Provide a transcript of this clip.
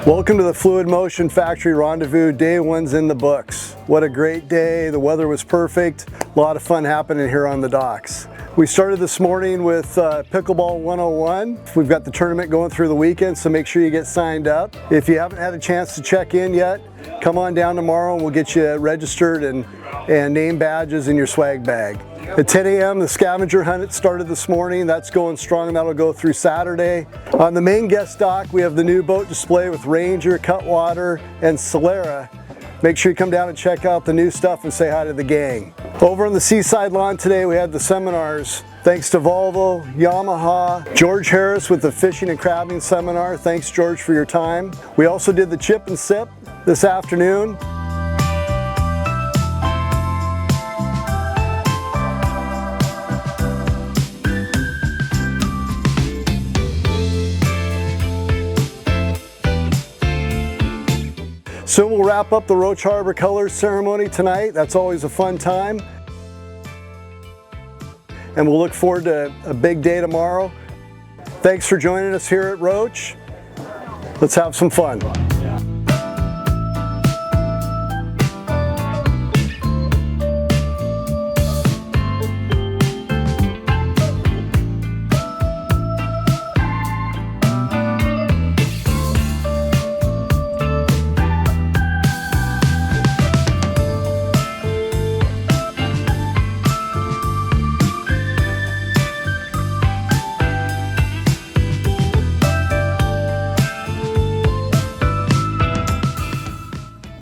Welcome to the Fluid Motion Factory Rendezvous. Day one's in the books. What a great day. The weather was perfect. A lot of fun happening here on the docks. We started this morning with Pickleball 101. We've got the tournament going through the weekend, so make sure you get signed up. If you haven't had a chance to check in yet, come on down tomorrow and we'll get you registered and name badges in your swag bag. At 10 a.m. the Scavenger hunt started this morning. That's going strong. That'll go through Saturday. On the main guest dock, we have the new boat display with Ranger, Cutwater, and Solera. Make sure you come down and check out the new stuff and say hi to the gang. Over on the seaside lawn today, we had the seminars. Thanks to Volvo, Yamaha, George Harris with the fishing and crabbing seminar. Thanks, George, for your time. We also did the chip and sip this afternoon. Soon we'll wrap up the Roche Harbor Colors ceremony tonight. That's always a fun time. And we'll look forward to a big day tomorrow. Thanks for joining us here at Roche. Let's have some fun.